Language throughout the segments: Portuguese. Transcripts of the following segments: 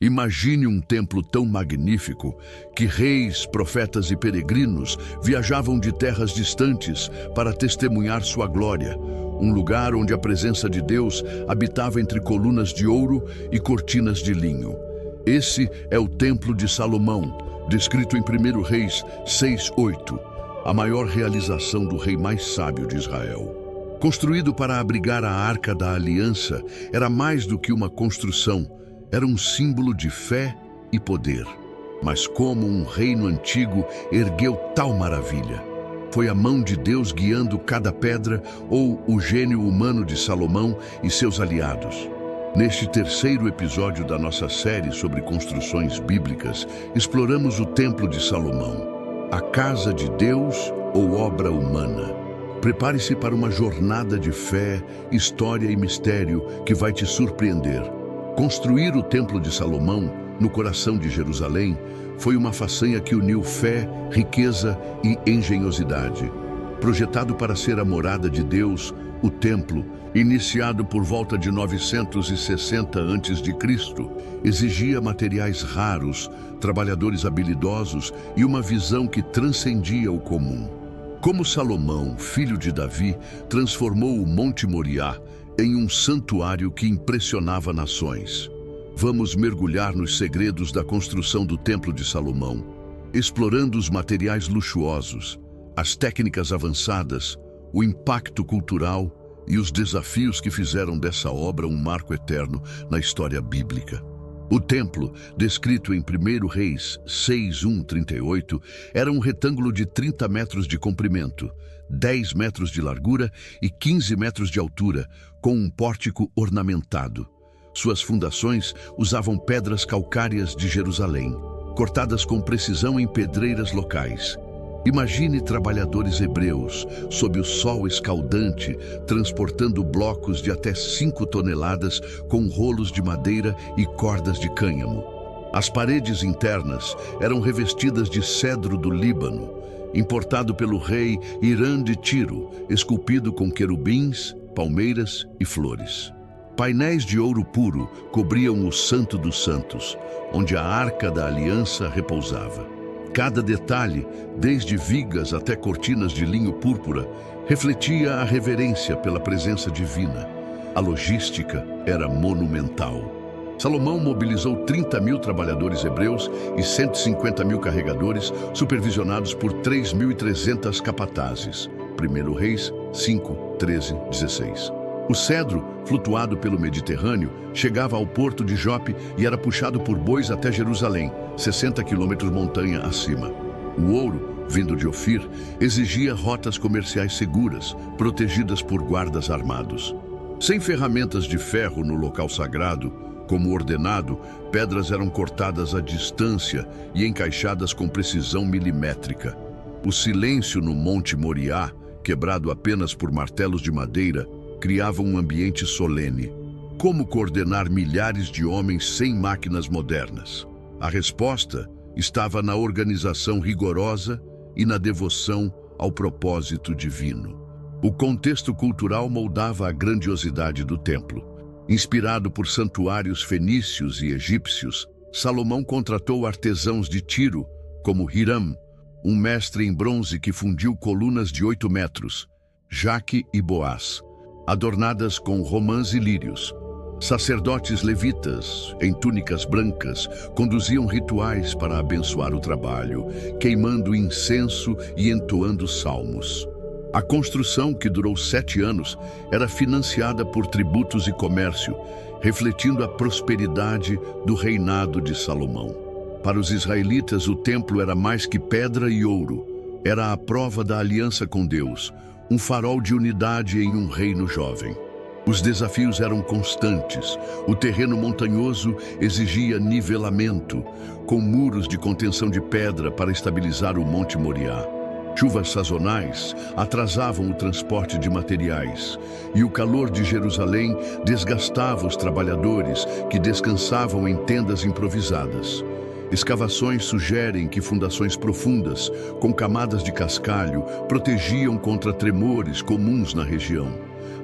Imagine um templo tão magnífico que reis, profetas e peregrinos viajavam de terras distantes para testemunhar sua glória. Um lugar onde a presença de Deus habitava entre colunas de ouro e cortinas de linho. Esse é o Templo de Salomão, descrito em 1 Reis 6:8, a maior realização do rei mais sábio de Israel. Construído para abrigar a Arca da Aliança, era mais do que uma construção, era um símbolo de fé e poder. Mas como um reino antigo ergueu tal maravilha? Foi a mão de Deus guiando cada pedra ou o gênio humano de Salomão e seus aliados? Neste terceiro episódio da nossa série sobre construções bíblicas, exploramos o Templo de Salomão, a casa de Deus ou obra humana. Prepare-se para uma jornada de fé, história e mistério que vai te surpreender. Construir o Templo de Salomão, no coração de Jerusalém, foi uma façanha que uniu fé, riqueza e engenhosidade. Projetado para ser a morada de Deus, o templo, iniciado por volta de 960 a.C., exigia materiais raros, trabalhadores habilidosos e uma visão que transcendia o comum. Como Salomão, filho de Davi, transformou o Monte Moriá em um santuário que impressionava nações. Vamos mergulhar nos segredos da construção do Templo de Salomão, explorando os materiais luxuosos, as técnicas avançadas, o impacto cultural e os desafios que fizeram dessa obra um marco eterno na história bíblica. O templo, descrito em 1 Reis 6:1-38, era um retângulo de 30 metros de comprimento, 10 metros de largura e 15 metros de altura, com um pórtico ornamentado. Suas fundações usavam pedras calcárias de Jerusalém, cortadas com precisão em pedreiras locais. Imagine trabalhadores hebreus, sob o sol escaldante, transportando blocos de até 5 toneladas com rolos de madeira e cordas de cânhamo. As paredes internas eram revestidas de cedro do Líbano, importado pelo rei Irã de Tiro, esculpido com querubins, palmeiras e flores. Painéis de ouro puro cobriam o Santo dos Santos, onde a Arca da Aliança repousava. Cada detalhe, desde vigas até cortinas de linho púrpura, refletia a reverência pela presença divina. A logística era monumental. Salomão mobilizou 30.000 trabalhadores hebreus e 150.000 carregadores, supervisionados por 3.300 capatazes. 1 Reis 5:13-16. O cedro, flutuado pelo Mediterrâneo, chegava ao porto de Jope e era puxado por bois até Jerusalém, 60 quilômetros montanha acima. O ouro, vindo de Ofir, exigia rotas comerciais seguras, protegidas por guardas armados. Sem ferramentas de ferro no local sagrado, como ordenado, pedras eram cortadas à distância e encaixadas com precisão milimétrica. O silêncio no Monte Moriá, quebrado apenas por martelos de madeira, criava um ambiente solene. Como coordenar milhares de homens sem máquinas modernas? A resposta estava na organização rigorosa e na devoção ao propósito divino. O contexto cultural moldava a grandiosidade do templo. Inspirado por santuários fenícios e egípcios, Salomão contratou artesãos de Tiro, como Hiram, um mestre em bronze que fundiu colunas de 8 metros, Jaque e Boaz, adornadas com romãs e lírios. Sacerdotes levitas, em túnicas brancas, conduziam rituais para abençoar o trabalho, queimando incenso e entoando salmos. A construção, que durou 7 anos, era financiada por tributos e comércio, refletindo a prosperidade do reinado de Salomão. Para os israelitas, o templo era mais que pedra e ouro. Era a prova da aliança com Deus, um farol de unidade em um reino jovem. Os desafios eram constantes. O terreno montanhoso exigia nivelamento, com muros de contenção de pedra para estabilizar o Monte Moriá. Chuvas sazonais atrasavam o transporte de materiais, e o calor de Jerusalém desgastava os trabalhadores que descansavam em tendas improvisadas. Escavações sugerem que fundações profundas, com camadas de cascalho, protegiam contra tremores comuns na região.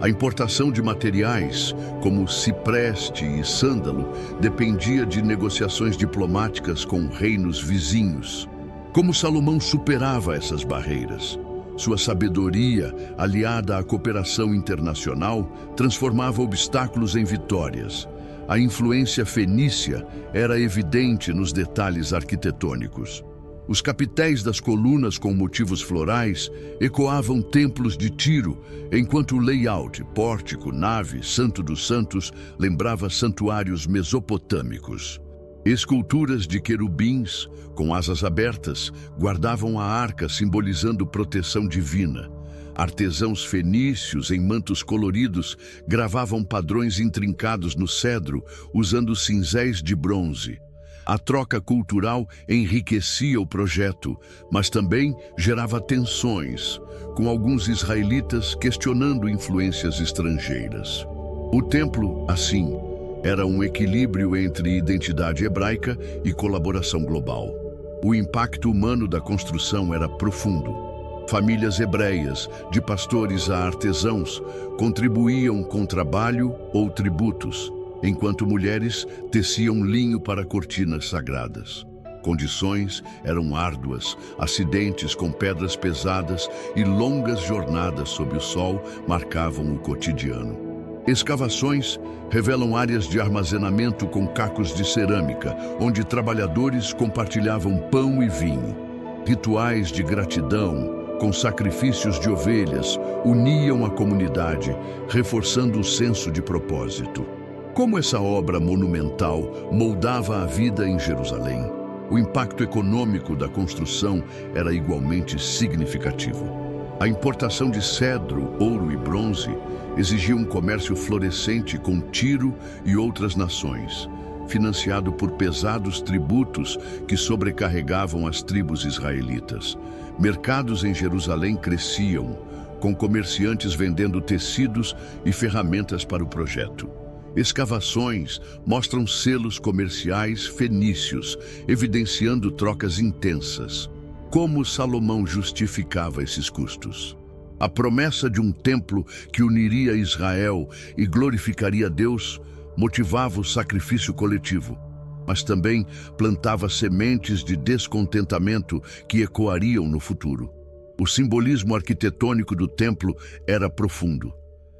A importação de materiais, como cipreste e sândalo, dependia de negociações diplomáticas com reinos vizinhos. Como Salomão superava essas barreiras? Sua sabedoria, aliada à cooperação internacional, transformava obstáculos em vitórias. A influência fenícia era evidente nos detalhes arquitetônicos. Os capitéis das colunas com motivos florais ecoavam templos de Tiro, enquanto o layout, pórtico, nave, Santo dos Santos, lembrava santuários mesopotâmicos. Esculturas de querubins, com asas abertas, guardavam a arca, simbolizando proteção divina. Artesãos fenícios em mantos coloridos gravavam padrões intrincados no cedro, usando cinzéis de bronze. A troca cultural enriquecia o projeto, mas também gerava tensões, com alguns israelitas questionando influências estrangeiras. O templo, assim, era um equilíbrio entre identidade hebraica e colaboração global. O impacto humano da construção era profundo. Famílias hebreias, de pastores a artesãos, contribuíam com trabalho ou tributos, enquanto mulheres teciam linho para cortinas sagradas. Condições eram árduas, acidentes com pedras pesadas e longas jornadas sob o sol marcavam o cotidiano. Escavações revelam áreas de armazenamento com cacos de cerâmica, onde trabalhadores compartilhavam pão e vinho. Rituais de gratidão, com sacrifícios de ovelhas, uniam a comunidade, reforçando o senso de propósito. Como essa obra monumental moldava a vida em Jerusalém, o impacto econômico da construção era igualmente significativo. A importação de cedro, ouro e bronze exigia um comércio florescente com Tiro e outras nações, financiado por pesados tributos que sobrecarregavam as tribos israelitas. Mercados em Jerusalém cresciam, com comerciantes vendendo tecidos e ferramentas para o projeto. Escavações mostram selos comerciais fenícios, evidenciando trocas intensas. Como Salomão justificava esses custos? A promessa de um templo que uniria Israel e glorificaria Deus motivava o sacrifício coletivo, mas também plantava sementes de descontentamento que ecoariam no futuro. O simbolismo arquitetônico do templo era profundo.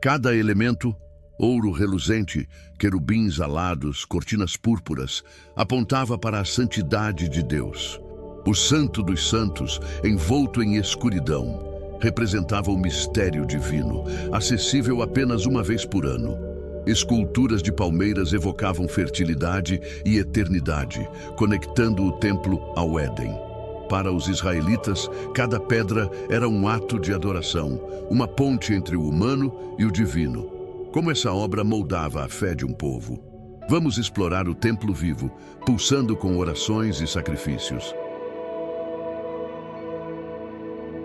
Cada elemento, ouro reluzente, querubins alados, cortinas púrpuras, apontava para a santidade de Deus. O Santo dos Santos, envolto em escuridão, representava o mistério divino, acessível apenas uma vez por ano. Esculturas de palmeiras evocavam fertilidade e eternidade, conectando o templo ao Éden. Para os israelitas, cada pedra era um ato de adoração, uma ponte entre o humano e o divino. Como essa obra moldava a fé de um povo. Vamos explorar o templo vivo, pulsando com orações e sacrifícios.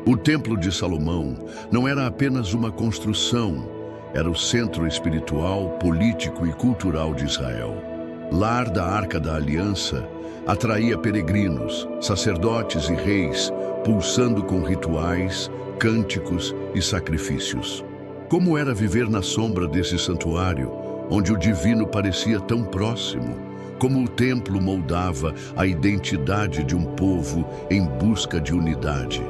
O Templo de Salomão não era apenas uma construção, era o centro espiritual, político e cultural de Israel. Lar da Arca da Aliança, atraía peregrinos, sacerdotes e reis, pulsando com rituais, cânticos e sacrifícios. Como era viver na sombra desse santuário, onde o divino parecia tão próximo? Como o templo moldava a identidade de um povo em busca de unidade?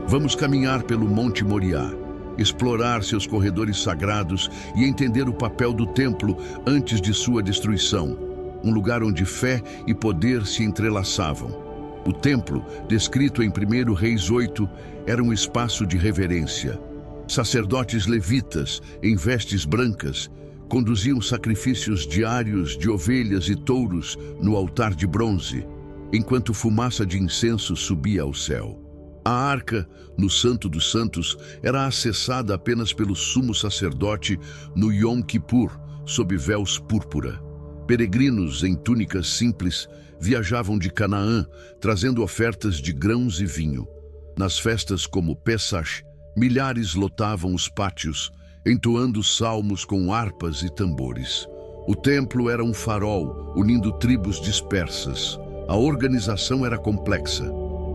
Vamos caminhar pelo Monte Moriá, explorar seus corredores sagrados e entender o papel do templo antes de sua destruição, um lugar onde fé e poder se entrelaçavam. O templo, descrito em 1 Reis 8, era um espaço de reverência. Sacerdotes levitas, em vestes brancas, conduziam sacrifícios diários de ovelhas e touros no altar de bronze, enquanto fumaça de incenso subia ao céu. A arca, no Santo dos Santos, era acessada apenas pelo sumo sacerdote no Yom Kippur, sob véus púrpura. Peregrinos em túnicas simples viajavam de Canaã, trazendo ofertas de grãos e vinho. Nas festas como Pesach, milhares lotavam os pátios, entoando salmos com harpas e tambores. O templo era um farol, unindo tribos dispersas. A organização era complexa.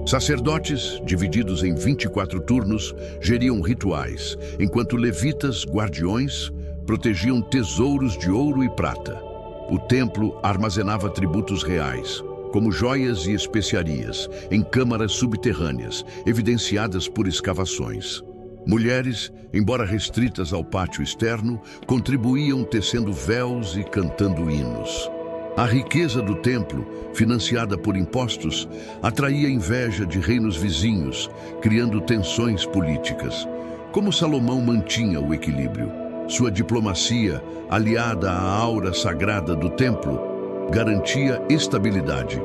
Sacerdotes, divididos em 24 turnos, geriam rituais, enquanto levitas, guardiões, protegiam tesouros de ouro e prata. O templo armazenava tributos reais, como joias e especiarias, em câmaras subterrâneas, evidenciadas por escavações. Mulheres, embora restritas ao pátio externo, contribuíam tecendo véus e cantando hinos. A riqueza do templo, financiada por impostos, atraía inveja de reinos vizinhos, criando tensões políticas. Como Salomão mantinha o equilíbrio? Sua diplomacia, aliada à aura sagrada do templo, garantia estabilidade.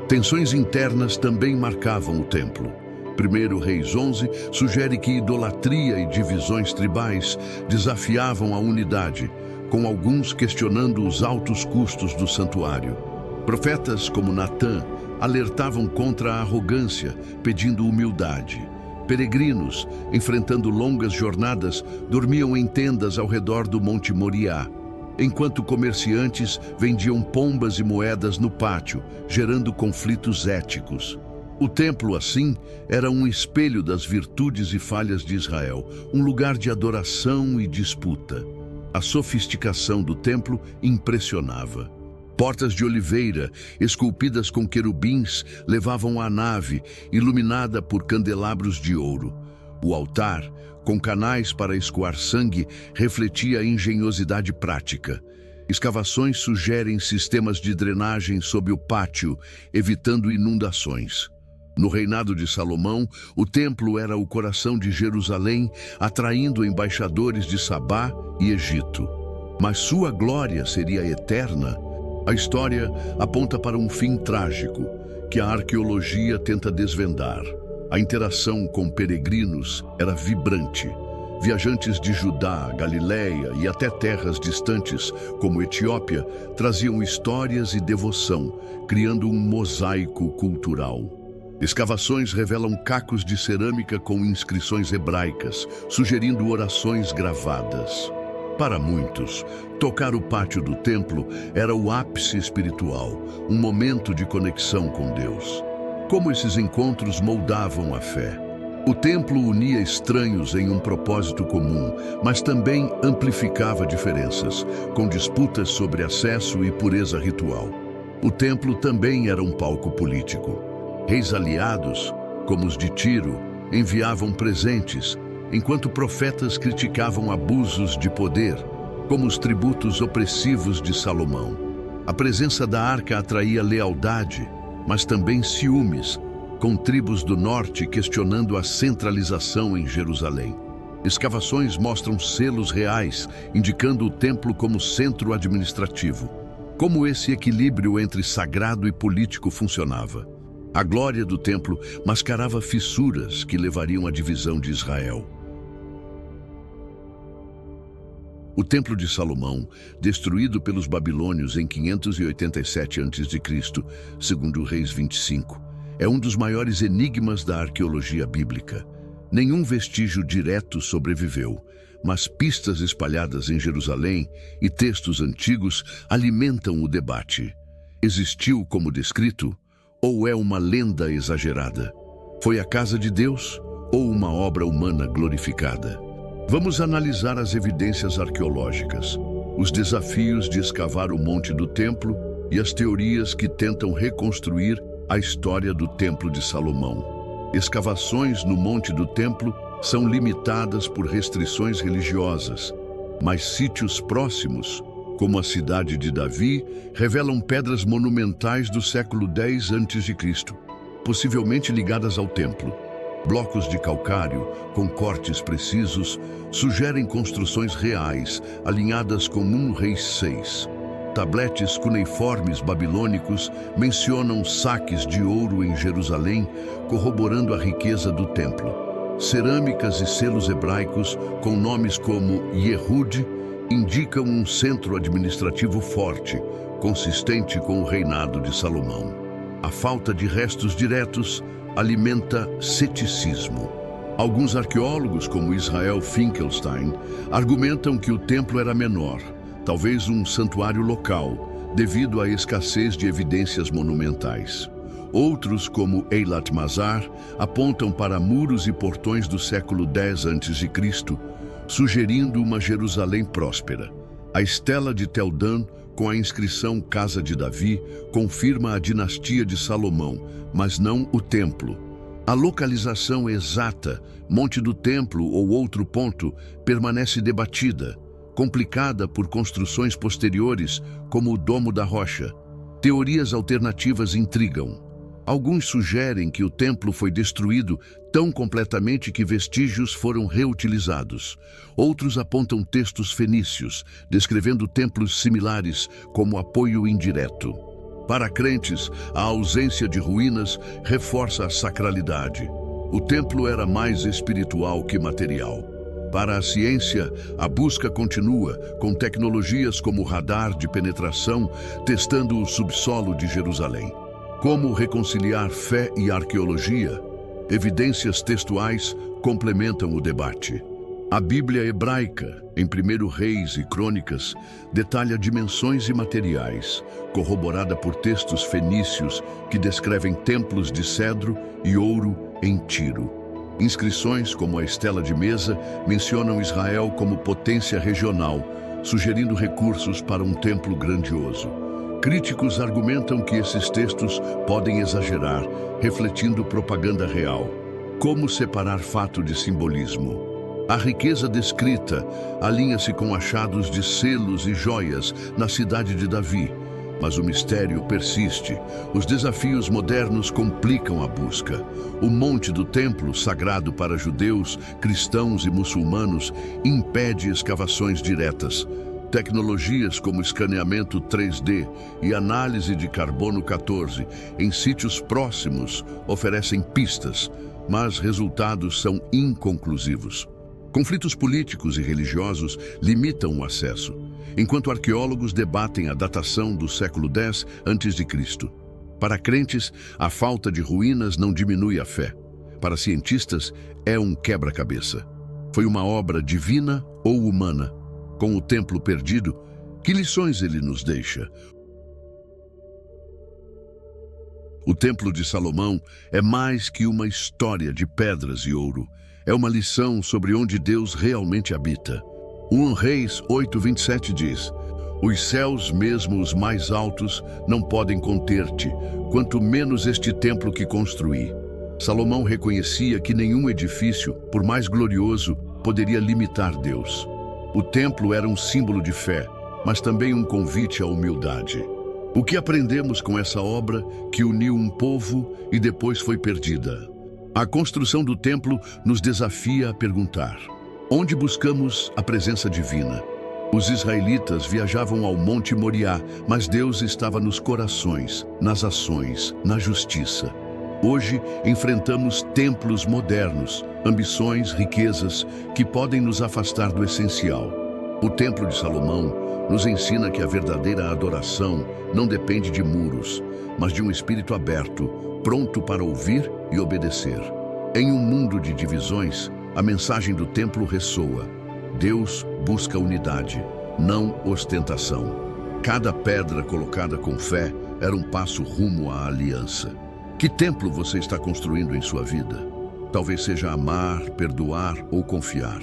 Tensões internas também marcavam o templo. 1 Reis 11 sugere que idolatria e divisões tribais desafiavam a unidade, com alguns questionando os altos custos do santuário. Profetas como Natã alertavam contra a arrogância, pedindo humildade. Peregrinos, enfrentando longas jornadas, dormiam em tendas ao redor do Monte Moriá, enquanto comerciantes vendiam pombas e moedas no pátio, gerando conflitos éticos. O templo, assim, era um espelho das virtudes e falhas de Israel, um lugar de adoração e disputa. A sofisticação do templo impressionava. Portas de oliveira, esculpidas com querubins, levavam à nave, iluminada por candelabros de ouro. O altar, com canais para escoar sangue, refletia a engenhosidade prática. Escavações sugerem sistemas de drenagem sob o pátio, evitando inundações. No reinado de Salomão, o templo era o coração de Jerusalém, atraindo embaixadores de Sabá e Egito. Mas sua glória seria eterna? A história aponta para um fim trágico, que a arqueologia tenta desvendar. A interação com peregrinos era vibrante. Viajantes de Judá, Galiléia e até terras distantes, como Etiópia, traziam histórias e devoção, criando um mosaico cultural. Escavações revelam cacos de cerâmica com inscrições hebraicas, sugerindo orações gravadas. Para muitos, tocar o pátio do templo era o ápice espiritual, um momento de conexão com Deus. Como esses encontros moldavam a fé? O templo unia estranhos em um propósito comum, mas também amplificava diferenças, com disputas sobre acesso e pureza ritual. O templo também era um palco político. Reis aliados, como os de Tiro, enviavam presentes, enquanto profetas criticavam abusos de poder, como os tributos opressivos de Salomão. A presença da arca atraía lealdade, mas também ciúmes, com tribos do norte questionando a centralização em Jerusalém. Escavações mostram selos reais, indicando o templo como centro administrativo. Como esse equilíbrio entre sagrado e político funcionava? A glória do templo mascarava fissuras que levariam à divisão de Israel. O Templo de Salomão, destruído pelos babilônios em 587 a.C., segundo Reis 25, é um dos maiores enigmas da arqueologia bíblica. Nenhum vestígio direto sobreviveu, mas pistas espalhadas em Jerusalém e textos antigos alimentam o debate. Existiu como descrito? Ou é uma lenda exagerada? Foi a casa de Deus ou uma obra humana glorificada? Vamos analisar as evidências arqueológicas, os desafios de escavar o Monte do Templo e as teorias que tentam reconstruir a história do Templo de Salomão. Escavações no Monte do Templo são limitadas por restrições religiosas, mas sítios próximos, como a cidade de Davi, revelam pedras monumentais do século X a.C., possivelmente ligadas ao templo. Blocos de calcário, com cortes precisos, sugerem construções reais, alinhadas com 1 Reis 6. Tabletes cuneiformes babilônicos mencionam saques de ouro em Jerusalém, corroborando a riqueza do templo. Cerâmicas e selos hebraicos, com nomes como Yehud, indicam um centro administrativo forte, consistente com o reinado de Salomão. A falta de restos diretos alimenta ceticismo. Alguns arqueólogos, como Israel Finkelstein, argumentam que o templo era menor, talvez um santuário local, devido à escassez de evidências monumentais. Outros, como Eilat Mazar, apontam para muros e portões do século X a.C., sugerindo uma Jerusalém próspera. A estela de Tel Dan, com a inscrição Casa de Davi, confirma a dinastia de Salomão, mas não o templo. A localização exata, Monte do Templo ou outro ponto, permanece debatida, complicada por construções posteriores, como o Domo da Rocha. Teorias alternativas intrigam. Alguns sugerem que o templo foi destruído tão completamente que vestígios foram reutilizados. Outros apontam textos fenícios, descrevendo templos similares como apoio indireto. Para crentes, a ausência de ruínas reforça a sacralidade. O templo era mais espiritual que material. Para a ciência, a busca continua, com tecnologias como radar de penetração, testando o subsolo de Jerusalém. Como reconciliar fé e arqueologia? Evidências textuais complementam o debate. A Bíblia hebraica, em 1 Reis e Crônicas, detalha dimensões e materiais, corroborada por textos fenícios que descrevem templos de cedro e ouro em Tiro. Inscrições como a Estela de Mesa mencionam Israel como potência regional, sugerindo recursos para um templo grandioso. Críticos argumentam que esses textos podem exagerar, refletindo propaganda real. Como separar fato de simbolismo? A riqueza descrita alinha-se com achados de selos e joias na cidade de Davi, mas o mistério persiste. Os desafios modernos complicam a busca. O Monte do Templo, sagrado para judeus, cristãos e muçulmanos, impede escavações diretas. Tecnologias como escaneamento 3D e análise de carbono 14 em sítios próximos oferecem pistas, mas resultados são inconclusivos. Conflitos políticos e religiosos limitam o acesso, enquanto arqueólogos debatem a datação do século X a.C. Para crentes, a falta de ruínas não diminui a fé. Para cientistas, é um quebra-cabeça. Foi uma obra divina ou humana? Com o templo perdido, que lições ele nos deixa? O Templo de Salomão é mais que uma história de pedras e ouro. É uma lição sobre onde Deus realmente habita. 1 Reis 8:27 diz: "Os céus, mesmo os mais altos, não podem conter-te, quanto menos este templo que construí." Salomão reconhecia que nenhum edifício, por mais glorioso, poderia limitar Deus. O templo era um símbolo de fé, mas também um convite à humildade. O que aprendemos com essa obra que uniu um povo e depois foi perdida? A construção do templo nos desafia a perguntar: onde buscamos a presença divina? Os israelitas viajavam ao Monte Moriá, mas Deus estava nos corações, nas ações, na justiça. Hoje, enfrentamos templos modernos, ambições, riquezas, que podem nos afastar do essencial. O Templo de Salomão nos ensina que a verdadeira adoração não depende de muros, mas de um espírito aberto, pronto para ouvir e obedecer. Em um mundo de divisões, a mensagem do templo ressoa: Deus busca unidade, não ostentação. Cada pedra colocada com fé era um passo rumo à aliança. Que templo você está construindo em sua vida? Talvez seja amar, perdoar ou confiar.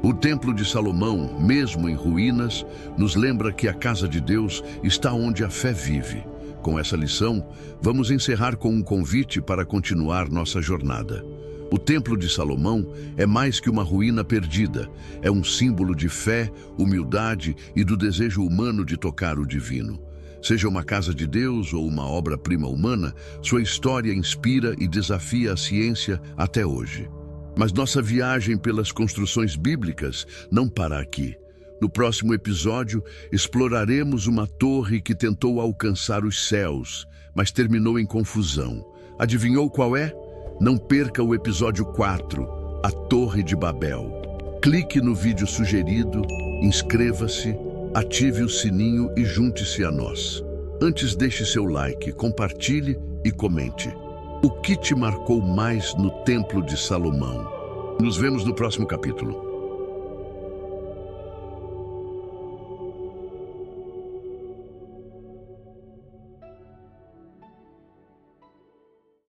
O Templo de Salomão, mesmo em ruínas, nos lembra que a casa de Deus está onde a fé vive. Com essa lição, vamos encerrar com um convite para continuar nossa jornada. O Templo de Salomão é mais que uma ruína perdida. É um símbolo de fé, humildade e do desejo humano de tocar o divino. Seja uma casa de Deus ou uma obra-prima humana, sua história inspira e desafia a ciência até hoje. Mas nossa viagem pelas construções bíblicas não para aqui. No próximo episódio, exploraremos uma torre que tentou alcançar os céus, mas terminou em confusão. Adivinhou qual é? Não perca o episódio 4, a Torre de Babel. Clique no vídeo sugerido, inscreva-se, ative o sininho e junte-se a nós. Antes, deixe seu like, compartilhe e comente. O que te marcou mais no Templo de Salomão? Nos vemos no próximo capítulo.